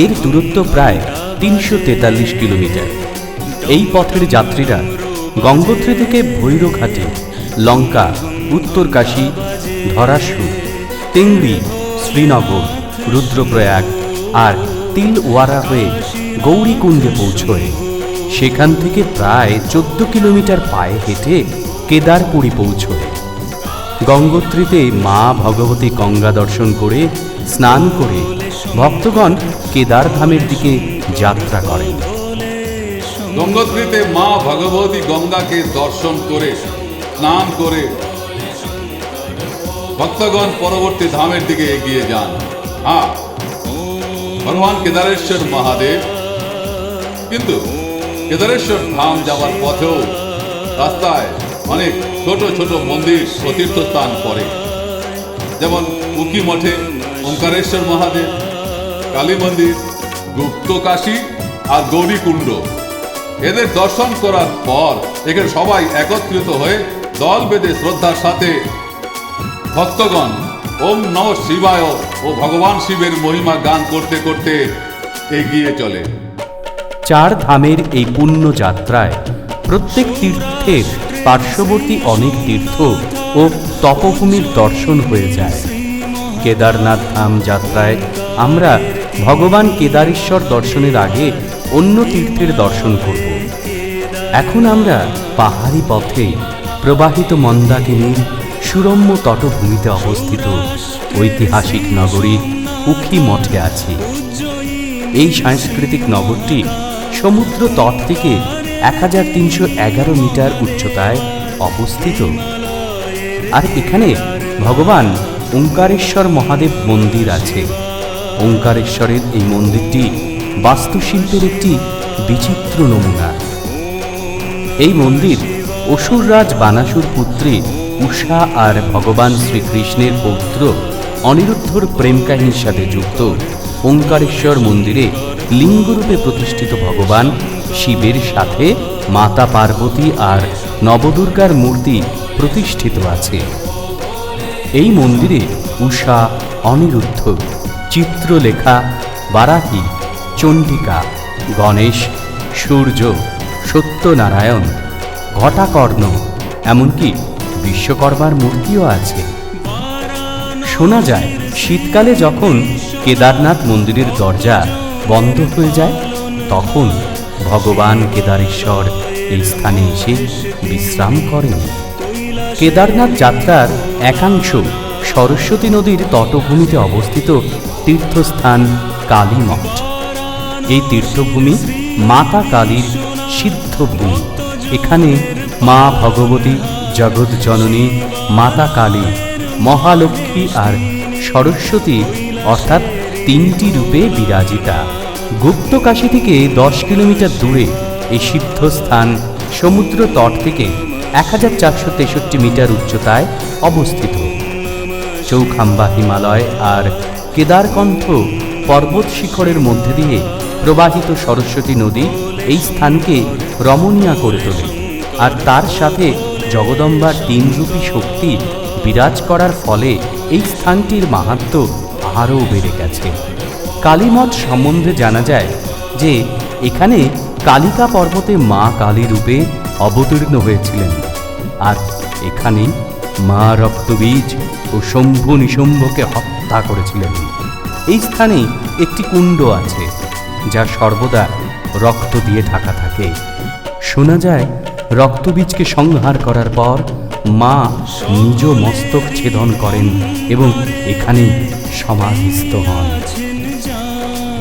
এর দূরত্ব প্রায় 343 কিলোমিটার। এই পথের যাত্রীরা গঙ্গোত্রী থেকে ভৈরঘাটে, লঙ্কা, উত্তরকাশী, ধরাসু, তেংরি, শ্রীনগর, রুদ্রপ্রয়াগ আর তিলওয়ারা হয়ে গৌরীকুণ্ডে পৌঁছয়। সেখান থেকে প্রায় 14 কিলোমিটার পায়ে হেঁটে কেদারপুরী পৌঁছয়। গঙ্গোত্রীতে মা ভগবতী গঙ্গা দর্শন করে স্নান করে ভক্তগণ কেদারধামের দিকে যাত্রা করেন। গঙ্গোত্রীতে মা ভগবতী গঙ্গাকে দর্শন করে স্নান করে ভক্তগণ পরবর্তী ধামের দিকে এগিয়ে যান। ভগবান কেদারেশ্বর মহাদেব কিন্তু কেদারেশ্বর ধাম যাওয়ার পথেও রাস্তায় অনেক ছোট ছোট মন্দির ও তীর্থস্থান পড়ে, যেমন উকি মঠে ওঙ্কারেশ্বর মহাদেব, কালী মন্দির, গুপ্তকাশী আর গৌরীকুণ্ড। এদের দর্শন করার পর এখানে সবাই একত্রিত হয়ে দল বেঁধে শ্রদ্ধার সাথে ভক্তগণ ওম নমঃ শিবায় ও ভগবান শিবের মহিমা গান করতে করতে এগিয়ে চলে। 4 ধামের এই পুণ্য যাত্রায় প্রত্যেক তীর্থের পার্শ্ববর্তী অনেক তীর্থ ও তপভূমির দর্শন হয়ে যায়। কেদারনাথ ধাম যাত্রায় আমরা ভগবান কেদারেশ্বর দর্শনের আগে অন্য তীর্থের দর্শন করব। এখন আমরা পাহাড়ি পথে প্রবাহিত মন্দাকিনী, সুরম্য তটভূমিতে অবস্থিত ঐতিহাসিক নগরী উখি মঠে আছি। এই সাংস্কৃতিক নগরটি সমুদ্র তট থেকে 1311 মিটার উচ্চতায় অবস্থিত। আর এখানে ভগবান ওঙ্কারেশ্বর মহাদেব মন্দির আছে। ওঙ্কারেশ্বরের এই মন্দিরটি বাস্তুশিল্পের একটি বিচিত্র নমুনা। এই মন্দির অসুররাজ বানাসুর পুত্রী উষা আর ভগবান শ্রীকৃষ্ণের পৌত্র অনিরুদ্ধর প্রেম কাহিনীর সাথে যুক্ত। ওঙ্কারেশ্বর মন্দিরে লিঙ্গরূপে প্রতিষ্ঠিত ভগবান শিবের সাথে মাতা পার্বতী আর নবদুর্গার মূর্তি প্রতিষ্ঠিত আছে। এই মন্দিরে উষা, অনিরুদ্ধ, চিত্রলেখা, বারাহী, চণ্ডিকা, গণেশ, সূর্য, সত্যনারায়ণ, ঘটাকর্ণ, এমনকি বিশ্বকর্মার মূর্তিও আছে। শোনা যায় শীতকালে যখন কেদারনাথ মন্দিরের দরজা বন্ধ হয়ে যায় তখন ভগবান কেদারেশ্বর এই স্থানে এসে বিশ্রাম করেন। কেদারনাথ যাত্রার একাংশ সরস্বতী নদীর তটভূমিতে অবস্থিত তীর্থস্থান কালীমঠ। এই তীর্থভূমি মাতা কালীর সিদ্ধভূমি। এখানে মা ভগবতী, জগৎ জননী, মাতা কালী, মহালক্ষ্মী আর সরস্বতী অর্থাৎ তিনটি রূপে বিরাজিতা। গুপ্তকাশী থেকে 10 কিলোমিটার দূরে এই সিদ্ধস্থান সমুদ্র তট থেকে 1463 মিটার উচ্চতায় অবস্থিত। চৌখাম্বা হিমালয় আর কেদারকণ্ঠ পর্বত শিখরের মধ্যে দিয়ে প্রবাহিত সরস্বতী নদী এই স্থানকে রমণীয় করে তোলে। আর তার সাথে জগদম্বার তিনরূপী শক্তি বিরাজ করার ফলে এই স্থানটির মাহাত্ম্য আরও বেড়ে গেছে। কালীমঠ সম্বন্ধে জানা যায় যে এখানে কালিকা পর্বতে মা কালী রূপে অবতীর্ণ হয়েছিলেন। আর এখানেই মা রক্তবীজ ও শম্ভু নিশম্ভকে হত্যা করেছিলেন। এই স্থানে একটি কুণ্ড আছে যা সর্বদা রক্ত দিয়ে ঢাকা থাকে। শোনা যায় রক্তবীজকে সংহার করার পর মা নিজ মস্তক ছেদন করেন এবং এখানে সমাধিস্থ হন।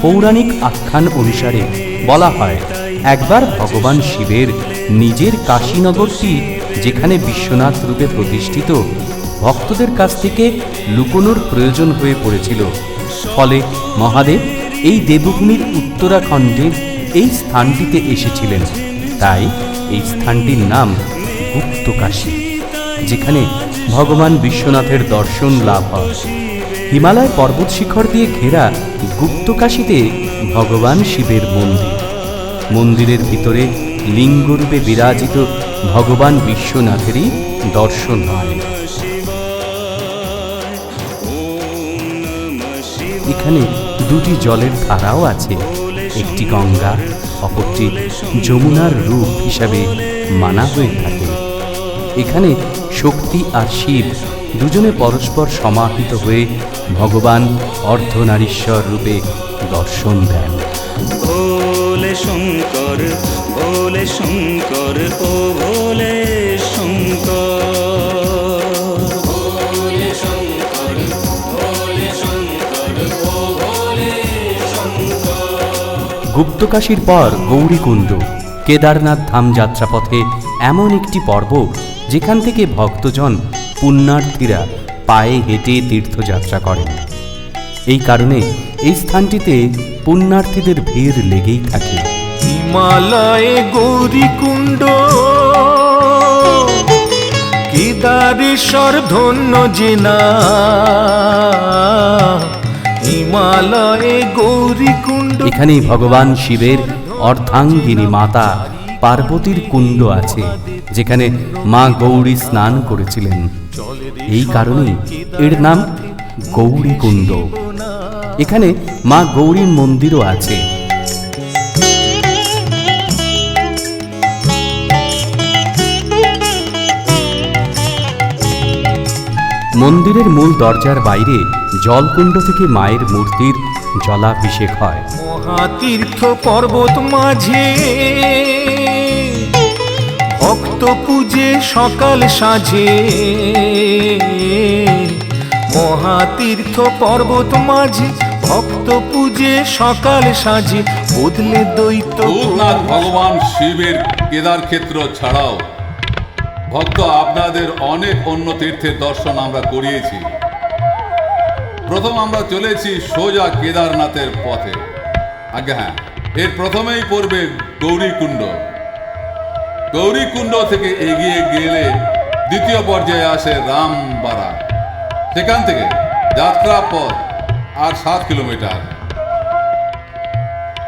পৌরাণিক আখ্যান অনুসারে বলা হয় একবার ভগবান শিবের নিজের কাশীনগরটি যেখানে বিশ্বনাথ রূপে প্রতিষ্ঠিত ভক্তদের কাছ থেকে লুকোনোর প্রয়োজন হয়ে পড়েছিল। ফলে মহাদেব এই দেবভূমির উত্তরাখণ্ডের এই স্থানটিতে এসেছিলেন। তাই এই স্থানটির নাম গুপ্তকাশী, যেখানে ভগবান বিশ্বনাথের দর্শন লাভ হয়। হিমালয় পর্বত শিখর দিয়ে ঘেরা গুপ্তকাশীতে ভগবান শিবের মন্দির। মন্দিরের ভিতরে লিঙ্গরূপে বিরাজিত ভগবান বিশ্বনাথেরই দর্শন হয়। এখানে দুটি জলের ধারাও আছে, একটি গঙ্গা, অপরটি যমুনার রূপ হিসাবে মানা হয়ে থাকে। এখানে শক্তি আর শিব দুজনে পরস্পর সমাহিত হয়ে ভগবান অর্ধনারীশ্বর রূপে দর্শন দেন। ভোলে শঙ্কর, ভোলে শঙ্কর, ও ভোলে শঙ্কর, ভোলে শঙ্কর, ভোলে শঙ্কর, ও ভোলে শঙ্কর। গুপ্তকাশীর পর গৌরীকুণ্ড কেদারনাথ ধাম যাত্রাপথে এমন একটি পর্ব যেখান থেকে ভক্তজন পুণ্যার্থীরা পায়ে হেঁটে তীর্থযাত্রা করেন। এই কারণে এই স্থানটিতে পুণ্যার্থীদের ভিড় লেগেই থাকে। হিমালয়ে গৌরীকুণ্ড, কেদারেশ্বর ধন্য জেনা। হিমালয়ে গৌরীকুণ্ড, এখানেই ভগবান শিবের অর্ধাঙ্গিনী মাতা পার্বতীর কুণ্ড আছে, যেখানে মা গৌরী স্নান করেছিলেন। এই কারণেই এর নাম গৌরীকুণ্ড। এখানে মা গৌরীর মন্দিরও আছে। মন্দিরের মূল দরজার বাইরে জলকুণ্ড থেকে মায়ের মূর্তির জলাভিষেক হয়। মহাতীর্থ পর্বত মাঝে ভক্ত পূজে সকাল সাজে, মহাতীর্থ পর্বত মাঝে ভক্ত পূজে সকাল সাজে, বদলে দৈত্য ভূতনাথ ভগবান শিবের কেদার ক্ষেত্র ছাড়াও ভক্ত আপনাদের অনেক অন্য তীর্থের দর্শন আমরা করিয়েছি। প্রথম আমরা চলেছি সোজা কেদারনাথের পথে। আগে হ্যাঁ, এর প্রথমেই পড়বে গৌরীকুণ্ড। গৌরীকুণ্ড থেকে এগিয়ে গেলে দ্বিতীয় পর্যায়ে আসে রামবাড়া। সেখান থেকে যাত্রা পথ আর 7 কিলোমিটার।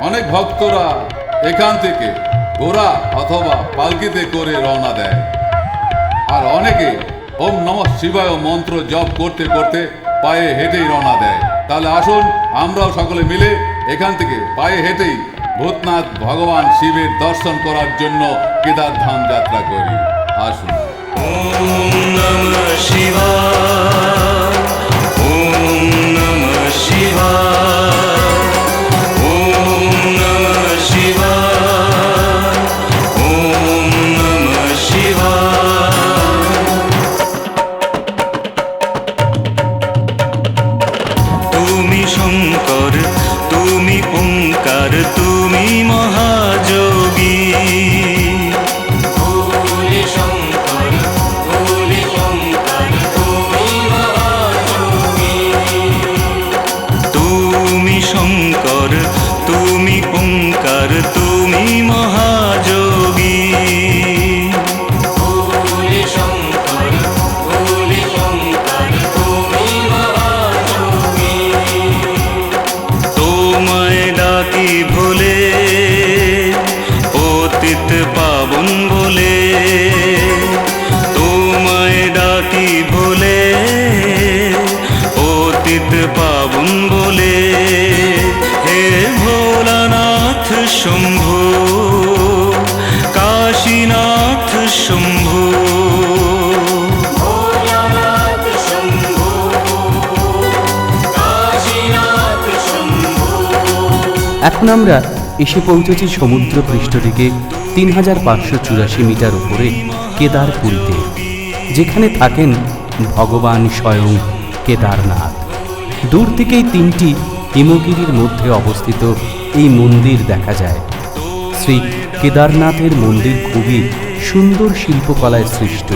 অনেক ভক্তরা এখান থেকে ঘোড়া অথবা পালকিতে করে রওনা দেয়, আর অনেকে ওম নমঃ শিবায় মন্ত্র জপ করতে করতে পায়ে হেঁটেই রওনা দেয়। তাহলে আসুন আমরাও সকলে মিলে এখান থেকে পায়ে হেঁটেই ভূতনাথ ভগবান শিবের দর্শন করার জন্য কেদারধাম যাত্রা করি। আসুন। ওম নমঃ শিবায়, ওম নমঃ শিবায়, ওম নমঃ শিবায়, ওম নমঃ শিবায়। তুমি শঙ্কর, তুমি ওঙ্কার, তুমি মহাযোগী। তুমি শঙ্কর, তুমি ওঙ্কার, তুমি মহাযোগী। তোমায় ডাকি ভোলে পতিত পাবন বলে, তোমায় ডাকি ভোলে পতিত পাবন বলে। হে ভোলানাথ শম্ভু, কাশীনাথ শম্ভু। এখন আমরা এসে পৌঁছেছি সমুদ্র পৃষ্ঠ থেকে 3584 মিটার উপরে কেদারপুরীতে, যেখানে থাকেন ভগবান স্বয়ং কেদারনাথ। দূর থেকেই 3টি হিমগিরির মধ্যে অবস্থিত এই মন্দির দেখা যায়। শ্রী কেদারনাথের মন্দির খুবই সুন্দর শিল্পকলায় সৃষ্ট।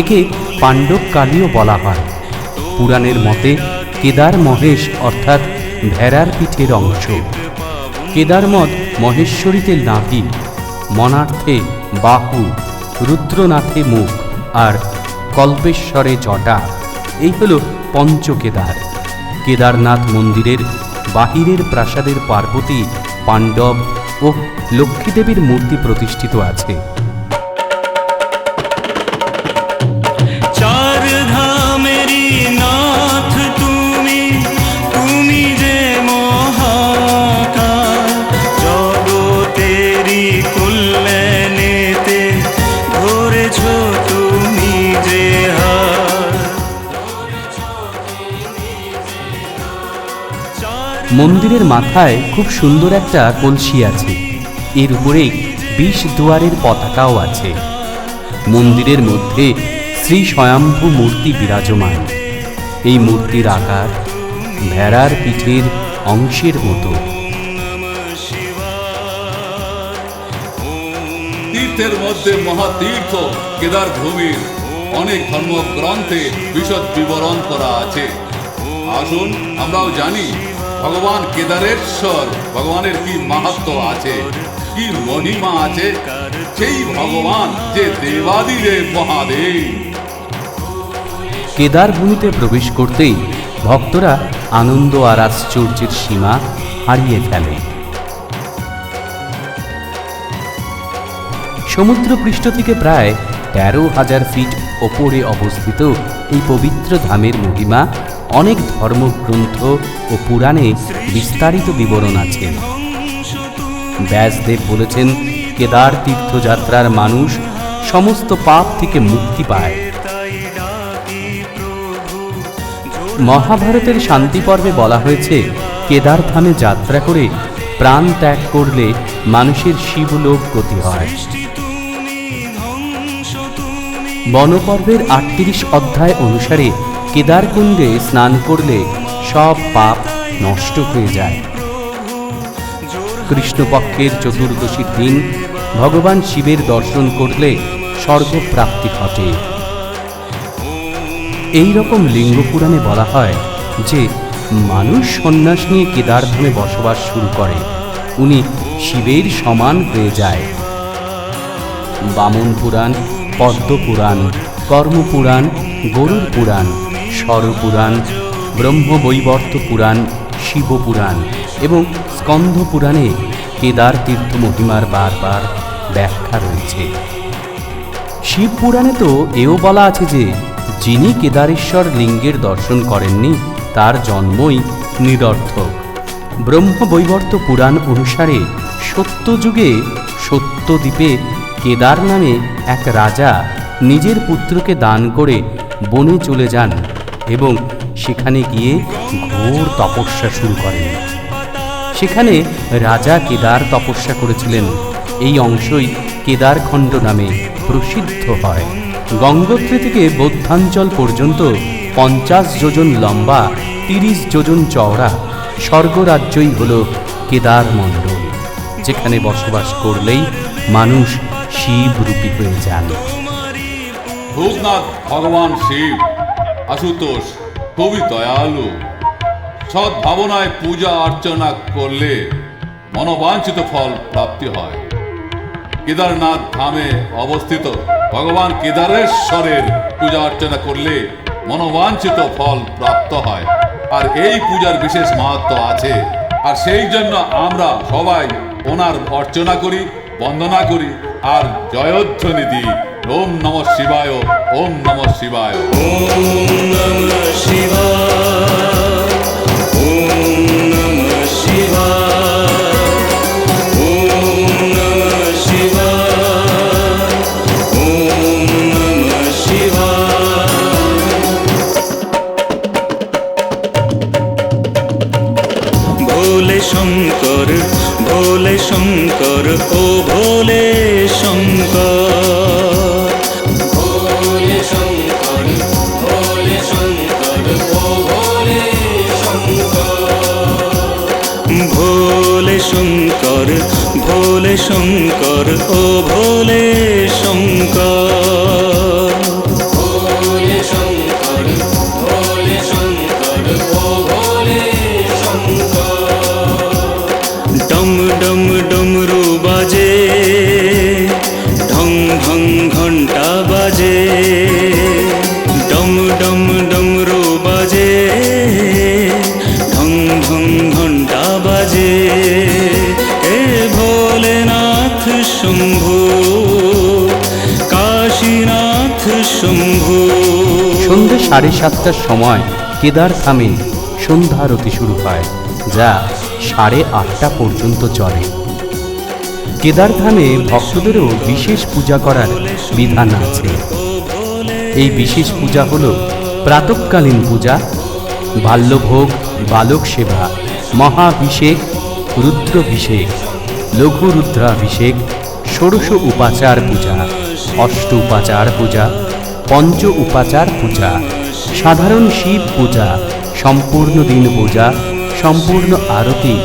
একে পাণ্ডব কালীও বলা হয়। পুরাণের মতে কেদার মহেশ অর্থাৎ ভেড়ার পিঠের অংশ। কেদারমঠ মহেশ্বরীতে নাভি, মনার্থে বাহু, রুদ্রনাথে মুখ আর কল্পেশ্বরে জটা। এই হল পঞ্চকেদার। কেদারনাথ মন্দিরের বাহিরের প্রাসাদের পার্বতী, পাণ্ডব ও লক্ষ্মীদেবীর মূর্তি প্রতিষ্ঠিত আছে। চার ধামেরই নাথ তুমি, তুমি যে মহাকাল। জগতেরই কল্যাণেতে ধরেছ তুমি যে হাত। মন্দিরের মাথায় খুব সুন্দর একটা কলসি আছে। এর উপরে 20 দুয়ারের পতাকাও আছে। মন্দিরের মধ্যে শ্রী স্বয়ম্ভু মূর্তি বিরাজমান। এই মূর্তির আকার ভেড়ার পিঠের অংশের মতো। তীর্থের মধ্যে মহাতীর্থ কেদার ভূমির অনেক ধর্মগ্রন্থে বিশদ বিবরণ করা আছে। আসুন আমরাও জানি ভগবান কেদারেশ্বর ভগবানের কি মাহাত্ম্য আছে, কি মহিমা আছে। সেই ভগবান যে দেবাদিদেব মহাদেব। কেদার ভূমিতে প্রবেশ করতেই ভক্তরা আনন্দ আর আশ্চর্যের সীমা হারিয়ে ফেলে। সমুদ্রপৃষ্ঠ থেকে প্রায় 13,000 ফিট ওপরে অবস্থিত এই পবিত্র ধামের মহিমা অনেক ধর্মগ্রন্থ ও পুরাণে বিস্তারিত বিবরণ আছে। ব্যাসদেব বলেছেন, কেদার তীর্থযাত্রার মানুষ সমস্ত পাপ থেকে মুক্তি পায়। মহাভারতের শান্তি পর্বে বলা হয়েছে, কেদার ধামে যাত্রা করে প্রাণ ত্যাগ করলে মানুষের শিবলোক গতি হয়। বনপর্বের 38 অধ্যায় অনুসারে কেদারকুণ্ডে স্নান করলে সব পাপ নষ্ট হয়ে যায়। কৃষ্ণপক্ষের চতুর্দশীর দিন ভগবান শিবের দর্শন করলে স্বর্গপ্রাপ্তি ঘটে। এই রকম লিঙ্গ পুরাণে বলা হয় যে মানুষ সন্ন্যাস নিয়ে কেদারধামে বসবাস শুরু করে, উনি শিবের সমান হয়ে যায়। বামন পুরাণ, পদ্ম পুরাণ, কর্মপুরাণ, গরুড় পুরাণ, স্বরপুরাণ, ব্রহ্মবৈবর্ত পুরাণ, শিবপুরাণ এবং স্কন্ধ পুরাণে কেদার তীর্থ মহিমার বারবার ব্যাখ্যা রয়েছে। শিব পুরাণে তো এও বলা আছে যে যিনি কেদারেশ্বর লিঙ্গের দর্শন করেননি তার জন্মই নিরর্থক। ব্রহ্মবৈবর্ত পুরাণ অনুসারে সত্যযুগে সত্যদ্বীপে কেদার নামে এক রাজা নিজের পুত্রকে দান করে বনে চলে যান এবং সেখানে গিয়ে ঘোর তপস্যা শুরু করেন। সেখানে রাজা কেদার তপস্যা করেছিলেন। এই অংশই কেদারখণ্ড নামে প্রসিদ্ধ হয়। গঙ্গোত্রী থেকে বৌদ্ধাঞ্চল পর্যন্ত 50 যোজন লম্বা, 30 যোজন চওড়া স্বর্গরাজ্যই হল কেদার মণ্ডল, যেখানে বসবাস করলেই মানুষ শিবরূপী হয়ে যান। ভূতনাথ ভগবান শিব আশুতোষ খুবই দয়ালু। সৎ ভাবনায় পূজা অর্চনা করলে মনোবাঞ্ছিত ফল প্রাপ্তি হয়। কেদারনাথ ধামে অবস্থিত ভগবান কেদারেশ্বরের পূজা অর্চনা করলে মনোবাঞ্ছিত ফল প্রাপ্ত হয়। আর এই পূজার বিশেষ মাহাত্ম্য আছে, আর সেই জন্য আমরা সবাই ওনার অর্চনা করি, বন্দনা করি আর জয়ধ্বনি দিই। ওম নমঃ শিবায়, ওম নমঃ শিবায়। ওম নমঃ শিবায়, ওম নমঃ শিবায়, ওম নমঃ শিবায়, ওম নমঃ শিবায়। ভোলে শঙ্কর, ভোলে শঙ্কর, ও ভোলে শঙ্কর। ভোলে শঙ্কর, ভোলে শঙ্কর, ও ভোলে শঙ্কর। ভোলে শঙ্কর, ভোলে শঙ্কর, ও ভোলে শঙ্কর। ভোলে শঙ্কর, ভোলে শঙ্কর, ও ভোলে শঙ্কর। ডম ডম ডমরু বাজে, ঢং ঢং ঘন্টা বাজে, ডম ডম ডমরু বাজে, ঢং ঢং ঘন্টা বাজে। হে ভোলেনাথ শম্ভু, কাশীনাথ শম্ভু। সন্ধ্যে 7:30টার সময় কেদার ধামে সন্ধ্যারতি শুরু হয়, যা 8:30 পর্যন্ত চলে। কেদার ধামে ভক্তদেরও বিশেষ পূজা করার বিধান আছে। এই বিশেষ পূজা হল প্রাতঃকালীন পূজা, বাল্যভোগ, বালক সেবা, মহাভিষেক, রুদ্রাভিষেক, লঘু রুদ্রাভিষেক, ষোড়শ উপাচার পূজা, অষ্ট উপাচার পূজা, পঞ্চ উপাচার পূজা, সাধারণ শিব পূজা, সম্পূর্ণ দিন পূজা, সম্পূর্ণ আরতি,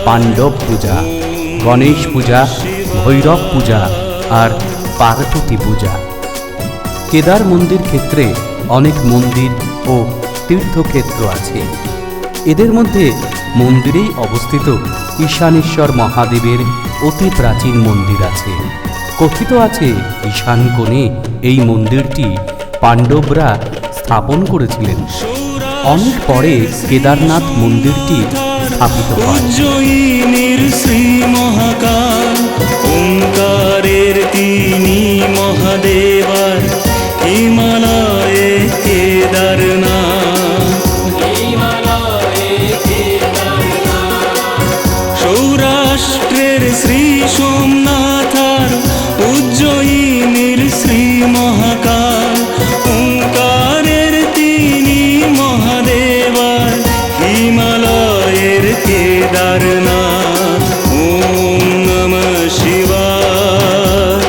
পাণ্ডব পূজা, গণেশ পূজা, ভৈরব পূজা আর পার্বতী পূজা। কেদার মন্দির ক্ষেত্রে অনেক মন্দির ও তীর্থক্ষেত্র আছে। এদের মধ্যে মন্দিরেই অবস্থিত ঈশানেশ্বর মহাদেবের অতি প্রাচীন মন্দির আছে। কথিত আছে ঈশান কোণে এই মন্দিরটি পাণ্ডবরা স্থাপন করেছিলেন। অনেক পরে কেদারনাথ মন্দিরটি স্থাপিত হয়। উজ্জয়িনীর শ্রী মহাকাল, ওঙ্কারের তিনি মহাদেবার, হিমালয়ে কেদারনাথ, সৌরাষ্ট্রের শ্রী সোমনাথ আর উজ্জয়িনীর শ্রী মহাকাল, ওঙ্কারের তিনি মহাদেবার, হিমালয়ের কেদারনাথ। ওম নমঃ শিবায়,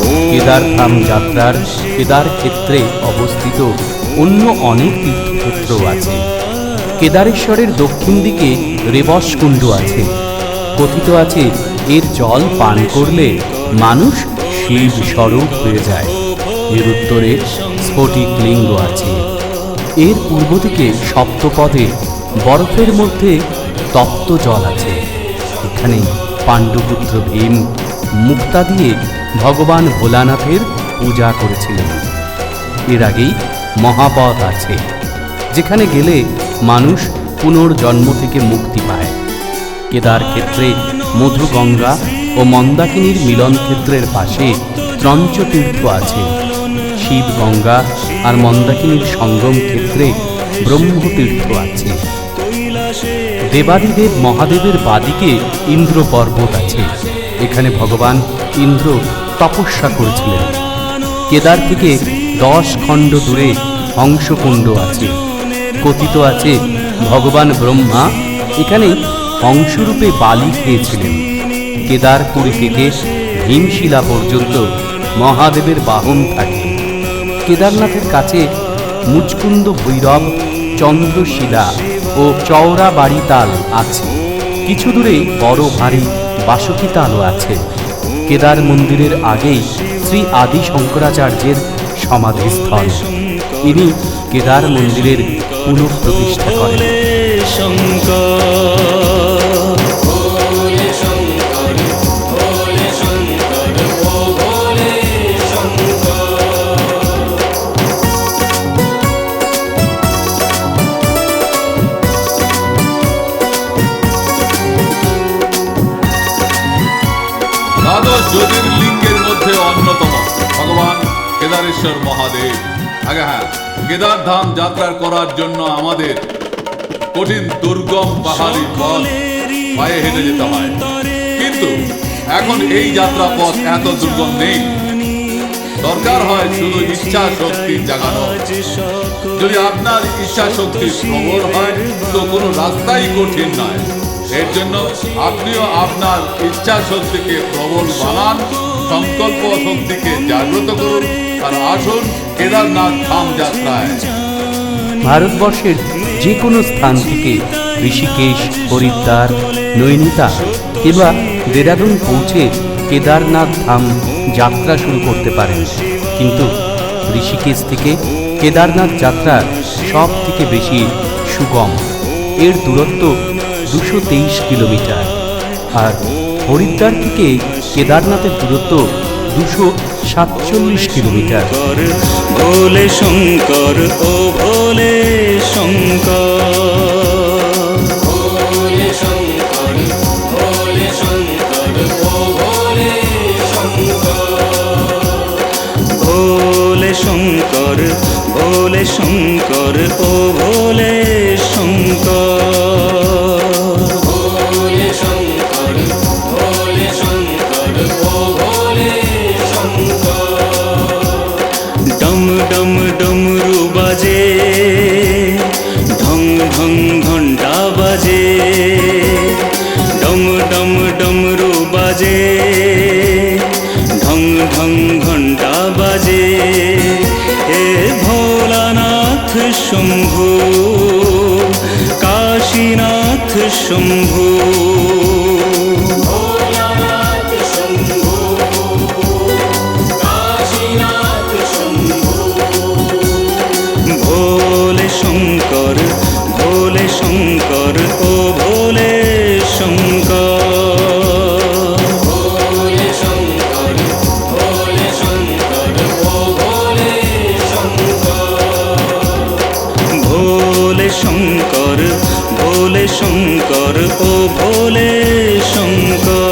ওম কেদারধাম যাত্রার কেদার ক্ষেত্রে অবস্থিত অন্য অনেক তীর্থক্ষেত্র আছে। কেদারেশ্বরের দক্ষিণ দিকে রেবস কুণ্ড আছে। কথিত আছে এর জল পান করলে মানুষ শিব স্বরূপ হয়ে যায়। এর উত্তরে স্ফটিক লিঙ্গ আছে। এর পূর্ব দিকে সপ্তপদে বরফের মধ্যে তপ্ত জল আছে। এখানে পাণ্ডুপুত্র ভীম মুক্তা দিয়ে ভগবান ভোলানাথের পূজা করেছিলেন। এর আগেই মহাপথ আছে, যেখানে গেলে মানুষ পুনর্জন্ম থেকে মুক্তি পায়। কেদার ক্ষেত্রে মধুগঙ্গা ও মন্দাকিনীর মিলন ক্ষেত্রের পাশে ত্রঞ্চতীর্থ আছে। শিব গঙ্গা আর মন্দাকিনীর সঙ্গম ক্ষেত্রে ব্রহ্মতীর্থ আছে। দেবাদিদেব মহাদেবের বাদিকে ইন্দ্র পর্বত আছে। এখানে ভগবান ইন্দ্র তপস্যা করেছিলেন। কেদার থেকে 10 খণ্ড দূরে হংসকুণ্ড আছে। কথিত আছে ভগবান ব্রহ্মা এখানে হংসরূপে বালি খেয়েছিলেন। কেদারপুরী থেকে ভীমশিলা পর্যন্ত মহাদেবের বাহন থাকে। কেদারনাথের কাছে মুচকুন্দ ভৈরব, চন্দ্রশিলা ও চওড়া বাড়ি তাল আছে। কিছু দূরে বড় ভারী বাসুকি তালও আছে। কেদার মন্দিরের আগেই শ্রী আদি শঙ্করাচার্যের সমাধিস্থল। ইনি কেদার মন্দিরের পুনঃপ্রতিষ্ঠা করেন। দ্বাদশ জ্যোতির্লিঙ্গের মধ্যে অন্যতম ভগবান কেদারেশ্বর মহাদেব। আগে হ্যাঁ, কেদারধাম যাত্রা করার জন্য আমাদের কঠিন দুর্গম পাহাড়ি পথ পায়ে হেঁটে যেতে হয়, কিন্তু এখন এই যাত্রা পথ এত দুর্গম নেই। দরকার হয় শুধু ইচ্ছা শক্তি জাগানো। যদি আপনার ইচ্ছা শক্তি প্রবল হয় তো কোনো রাস্তাই কঠিন নয়। এর জন্য আপনিও আপনার ইচ্ছা শক্তিকে প্রবল বানান, সংকল্প শক্তিকে জাগ্রত করুন আর আসুন কেদারনাথ ধাম যাত্রায়। ভারতবর্ষের যে কোনো স্থান থেকে ঋষিকেশ, হরিদ্বার, নৈনিতাল কিংবা দেরাদুন পৌঁছে কেদারনাথ ধাম যাত্রা শুরু করতে পারেন। কিন্তু ঋষিকেশ থেকে কেদারনাথ যাত্রা সব থেকে বেশি সুগম। এর দূরত্ব 223 কিলোমিটার, আর হরিদ্বার থেকে কেদারনাথের দূরত্ব 247 কিলোমিটার। ভোলে শঙ্কর ও ভোলে শঙ্কর, ভোলে শঙ্কর, ভোলে শঙ্কর ও ভোলে শঙ্কর, ভোলে শঙ্কর, ভোলে শঙ্কর ও ভোলে শঙ্কর, ভোলে শঙ্কর, ভোলে শঙ্কর ও ভোলে শঙ্কর। ডম ডম ডমরু বাজে, ঢং ঢং ঘণ্টা বাজে, ডম ডম ডমরু বাজে, ঢং ঢং ঘণ্টা বাজে। হে ভোলানাথ শম্ভু, কাশীনাথ শম্ভু, ভোলানাথ শম্ভু, কাশীনাথ শম্ভু। ভোলে শঙ্কর, ভোলে শঙ্কর ও ভোলে শঙ্কর, ভোলে শঙ্কর, ভোলে শঙ্কর ও ভোলে শঙ্কর, ভোলে শঙ্কর, ভোলে শঙ্কর ও ভোলে শঙ্কর।